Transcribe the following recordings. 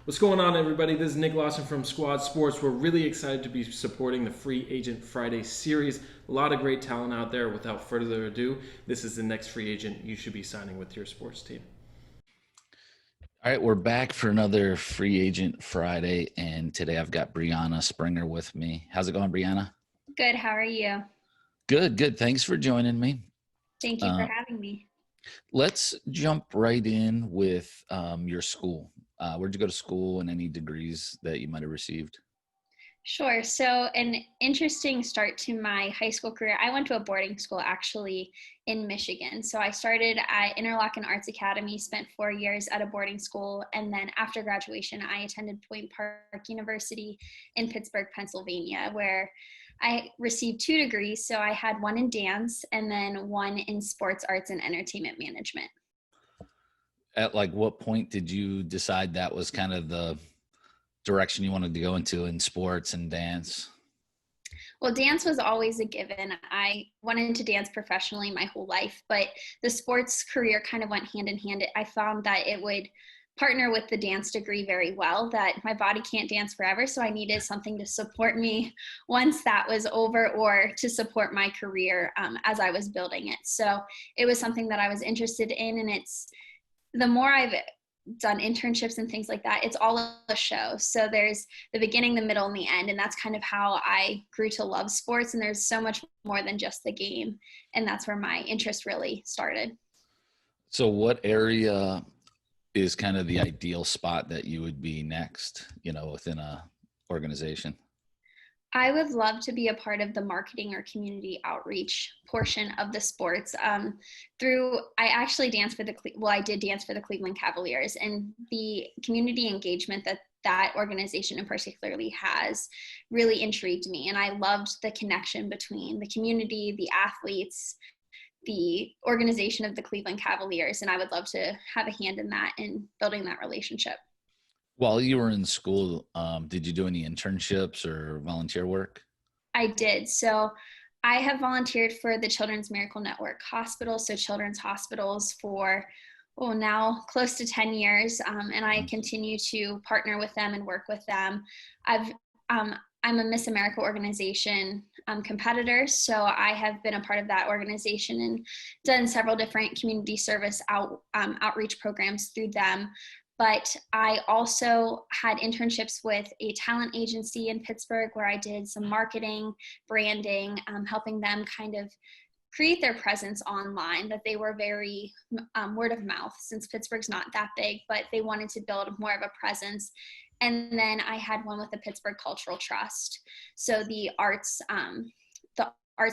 What's going on, everybody? This is Nick Lawson from Squad Sports. We're really excited to be supporting the Free Agent Friday series. A lot of great talent out there. Without further ado, this is the next free agent you should be signing with your sports team. All right, we're back for another Free Agent Friday, and today I've got BreeOnna Springer with me. How's it going, BreeOnna? Good. How are you? Good, good. Thanks for joining me. Thank you for having me. Let's jump right in with your school. Where'd you go to school and any degrees that you might have received? Sure. So an interesting start to my high school career. I went to a boarding school actually in Michigan. So I started at Interlochen Arts Academy, spent 4 years at a boarding school. And then after graduation, I attended Point Park University in Pittsburgh, Pennsylvania, where I received 2 degrees. So I had one in dance and then one in sports arts and entertainment management. At what point did you decide that was kind of the direction you wanted to go into in sports and dance? Well, dance was always a given. I wanted to dance professionally my whole life, but the sports career kind of went hand in hand. I found that it would partner with the dance degree very well, that my body can't dance forever. So I needed something to support me once that was over, or to support my career as I was building it. So it was something that I was interested in. And the more I've done internships and things like that, it's all a show. So there's the beginning, the middle, and the end. And that's kind of how I grew to love sports. And there's so much more than just the game. And that's where my interest really started. So what area is kind of the ideal spot that you would be next, within a organization? I would love to be a part of the marketing or community outreach portion of the sports. I actually danced for I did dance for the Cleveland Cavaliers, and the community engagement that organization in particularly has really intrigued me. And I loved the connection between the community, the athletes, the organization of the Cleveland Cavaliers. And I would love to have a hand in that and building that relationship. While you were in school, did you do any internships or volunteer work? I did. So I have volunteered for the Children's Miracle Network Hospital, so children's hospitals, for now close to 10 years. And I continue to partner with them and work with them. I'm a Miss America organization competitor, so I have been a part of that organization and done several different community service outreach programs through them. But I also had internships with a talent agency in Pittsburgh where I did some marketing, branding, helping them kind of create their presence online, that they were very word of mouth, since Pittsburgh's not that big, but they wanted to build more of a presence. And then I had one with the Pittsburgh Cultural Trust. So the arts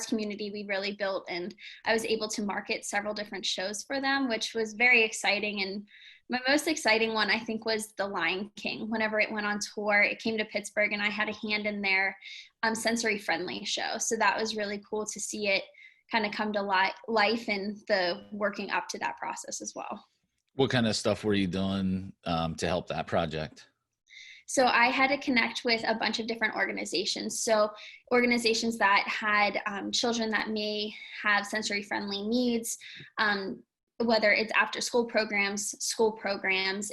community we really built, and I was able to market several different shows for them, which was very exciting. And my most exciting one, I think, was The Lion King. Whenever it went on tour, it came to Pittsburgh, and I had a hand in their sensory-friendly show. So that was really cool to see it kind of come to life, and the working up to that process as well. What kind of stuff were you doing to help that project? So I had to connect with a bunch of different organizations. So organizations that had children that may have sensory-friendly needs, whether it's after school programs,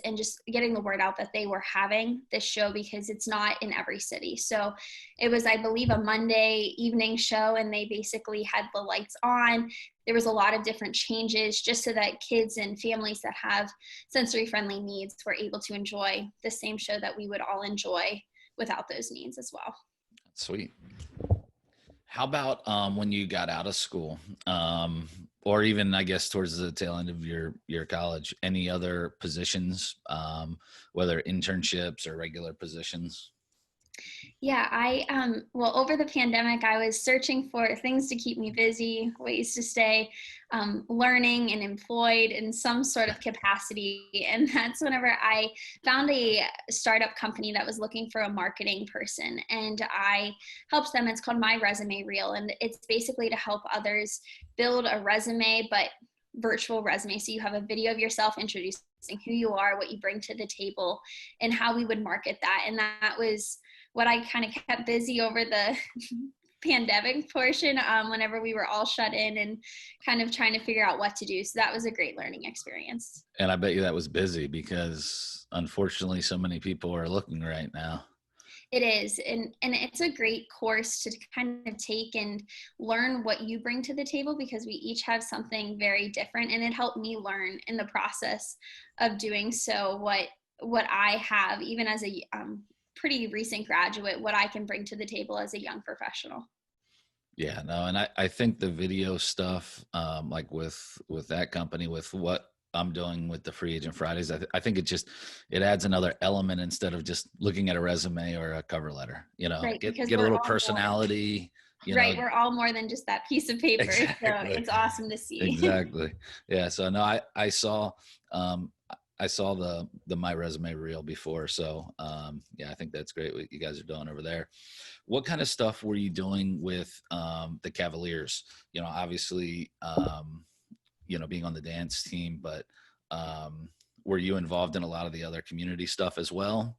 and just getting the word out that they were having this show, because it's not in every city. So it was, I believe, a Monday evening show, and they basically had the lights on. There was a lot of different changes just so that kids and families that have sensory-friendly needs were able to enjoy the same show that we would all enjoy without those needs as well. Sweet. How about when you got out of school, or even, I guess, towards the tail end of your college, any other positions, whether internships or regular positions? Yeah, over the pandemic, I was searching for things to keep me busy, ways to stay learning and employed in some sort of capacity. And that's whenever I found a startup company that was looking for a marketing person, and I helped them. It's called My Resume Reel, and it's basically to help others build a resume, but virtual resume. So you have a video of yourself introducing who you are, what you bring to the table, and how we would market that. And that was what I kind of kept busy over the pandemic portion, whenever we were all shut in and kind of trying to figure out what to do. So that was a great learning experience. And I bet you that was busy because unfortunately so many people are looking right now. It is. And it's a great course to kind of take and learn what you bring to the table, because we each have something very different. And it helped me learn in the process of doing so what I have, even as a pretty recent graduate, what I can bring to the table as a young professional. Yeah, no, and I think the video stuff, like with that company, with what I'm doing with the Free Agent Fridays, I think it adds another element instead of just looking at a resume or a cover letter. You know, right, get a little personality. Right, we're all more than just that piece of paper. Exactly. So it's awesome to see. Exactly. Yeah. So no, I saw the My Resume reel before. So yeah, I think that's great what you guys are doing over there. What kind of stuff were you doing with the Cavaliers? You know, obviously, you know, being on the dance team, but were you involved in a lot of the other community stuff as well?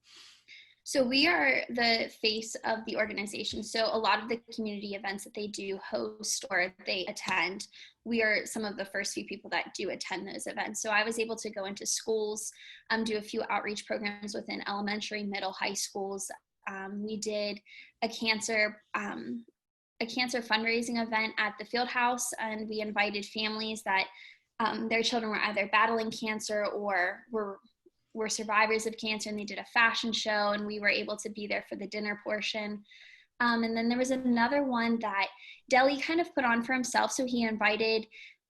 So we are the face of the organization. So a lot of the community events that they do host or they attend, we are some of the first few people that do attend those events. So I was able to go into schools, do a few outreach programs within elementary, middle, high schools. We did a cancer fundraising event at the field house, and we invited families that their children were either battling cancer or were survivors of cancer, and they did a fashion show, and we were able to be there for the dinner portion. And then there was another one that Deli kind of put on for himself. So he invited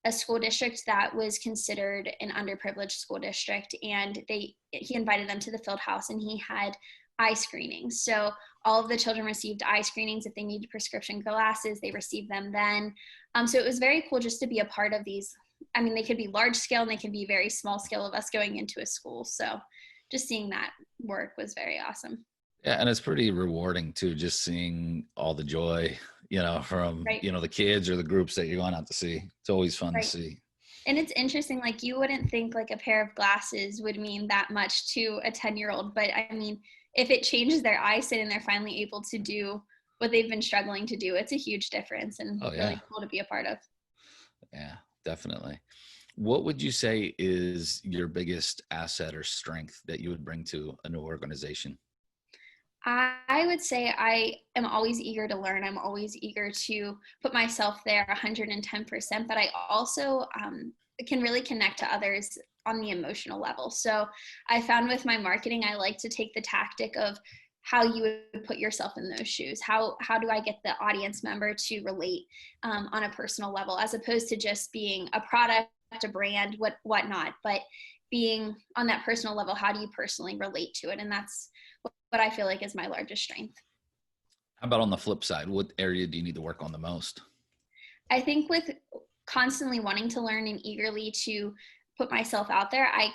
a school district that was considered an underprivileged school district, and he invited them to the field house, and he had eye screenings. So all of the children received eye screenings. If they needed prescription glasses, they received them then. So it was very cool just to be a part of these. I mean, they could be large scale and they can be very small scale of us going into a school. So just seeing that work was very awesome. Yeah. And it's pretty rewarding too, just seeing all the joy, you know, from, right. you know, the kids or the groups that you're going out to see. It's always fun right. to see. And it's interesting, like you wouldn't think like a pair of glasses would mean that much to a 10-year-old, but I mean, if it changes their eyesight and they're finally able to do what they've been struggling to do, it's a huge difference and really cool to be a part of. Yeah, definitely. What would you say is your biggest asset or strength that you would bring to a new organization? I would say I am always eager to learn. I'm always eager to put myself there 110%, but I also can really connect to others on the emotional level. So I found with my marketing, I like to take the tactic of how you would put yourself in those shoes. How do I get the audience member to relate on a personal level, as opposed to just being a product, a brand, whatnot, but being on that personal level, how do you personally relate to it? And that's what I feel like is my largest strength. How about on the flip side? What area do you need to work on the most? I think with constantly wanting to learn and eagerly to put myself out there, I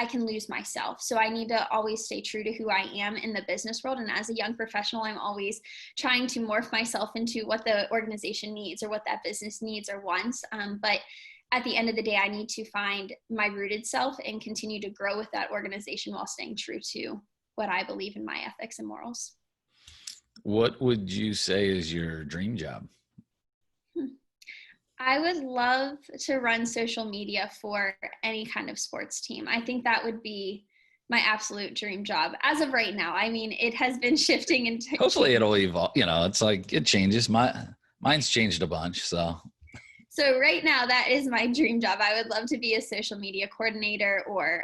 can lose myself. So I need to always stay true to who I am in the business world. And as a young professional, I'm always trying to morph myself into what the organization needs or what that business needs or wants. But at the end of the day, I need to find my rooted self and continue to grow with that organization while staying true to what I believe in my ethics and morals. What would you say is your dream job? I would love to run social media for any kind of sports team. I think that would be my absolute dream job as of right now. I mean, it has been shifting and hopefully it'll evolve. You know, it's like it changes. Mine's changed a bunch. So right now, that is my dream job. I would love to be a social media coordinator or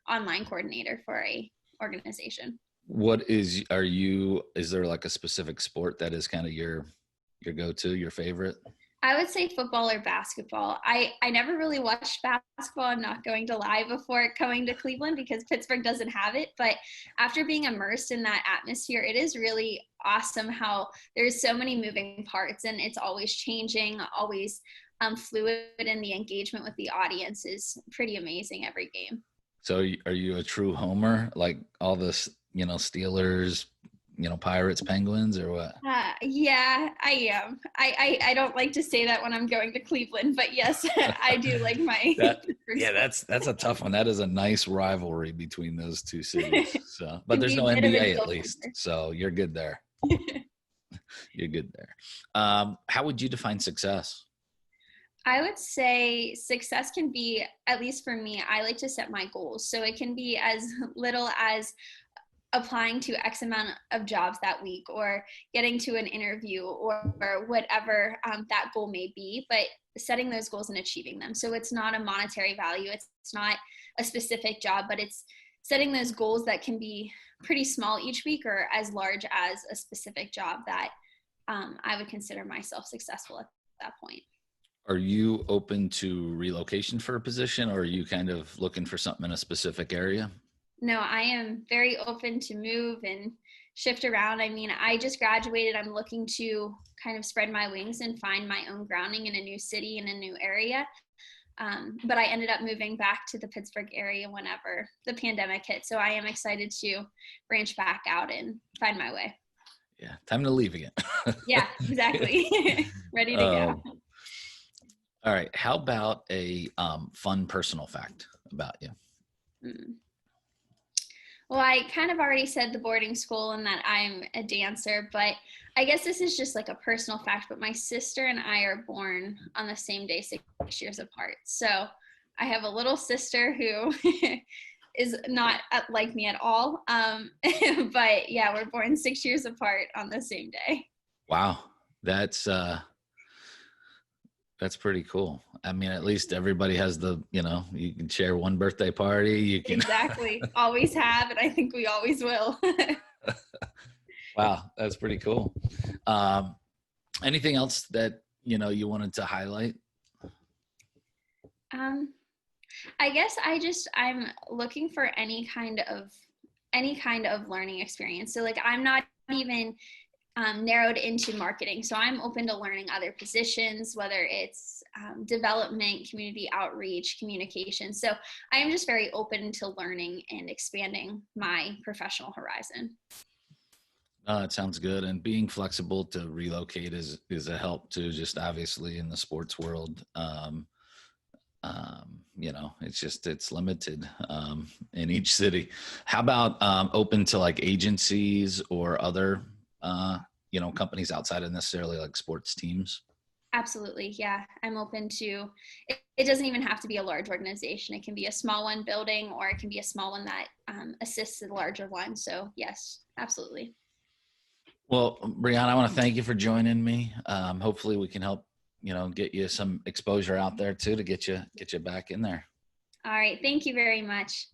online coordinator for a organization. Is there like a specific sport that is kind of your go-to, your favorite? I would say football or basketball. I never really watched basketball. I'm not going to lie, before coming to Cleveland, because Pittsburgh doesn't have it. But after being immersed in that atmosphere, it is really awesome how there's so many moving parts and it's always changing, always fluid, and the engagement with the audience is pretty amazing every game. So are you a true homer, like all this, you know, Steelers, you know, Pirates, Penguins, or what? Yeah, I am. I don't like to say that when I'm going to Cleveland, but yes, I do like my. That's a tough one. That is a nice rivalry between those two cities. So, but there's no NBA at least, so you're good there. You're good there. How would you define success? I would say success can be, at least for me, I like to set my goals. So it can be as little as applying to X amount of jobs that week, or getting to an interview, or whatever that goal may be, but setting those goals and achieving them. So it's not a monetary value. It's not a specific job, but it's setting those goals that can be pretty small each week, or as large as a specific job that I would consider myself successful at that point. Are you open to relocation for a position, or are you kind of looking for something in a specific area? No, I am very open to move and shift around. I mean, I just graduated. I'm looking to kind of spread my wings and find my own grounding in a new city, in a new area. But I ended up moving back to the Pittsburgh area whenever the pandemic hit. So I am excited to branch back out and find my way. Yeah, time to leave again. Yeah, exactly. Ready to go. All right. How about a fun personal fact about you? Well, I kind of already said the boarding school and that I'm a dancer, but I guess this is just like a personal fact, but my sister and I are born on the same day, 6 years apart. So I have a little sister who is not like me at all. But yeah, we're born 6 years apart on the same day. Wow. That's pretty cool. I mean, at least everybody has you can share one birthday party. You can Exactly. Always have, and I think we always will. Wow, that's pretty cool. Anything else that, you wanted to highlight? I guess I'm looking for any kind of learning experience. So like, I'm not even narrowed into marketing. So I'm open to learning other positions, whether it's development, community outreach, communication. So I am just very open to learning and expanding my professional horizon. It sounds good. And being flexible to relocate is a help too, just obviously in the sports world. It's limited in each city. How about open to like agencies or other companies outside of necessarily like sports teams? Absolutely. Yeah. I'm open to it. It doesn't even have to be a large organization. It can be a small one building, or it can be a small one that assists a larger one. So yes, absolutely. Well, BreeOnna, I want to thank you for joining me. Hopefully we can help, get you some exposure out there too, to get you back in there. All right. Thank you very much.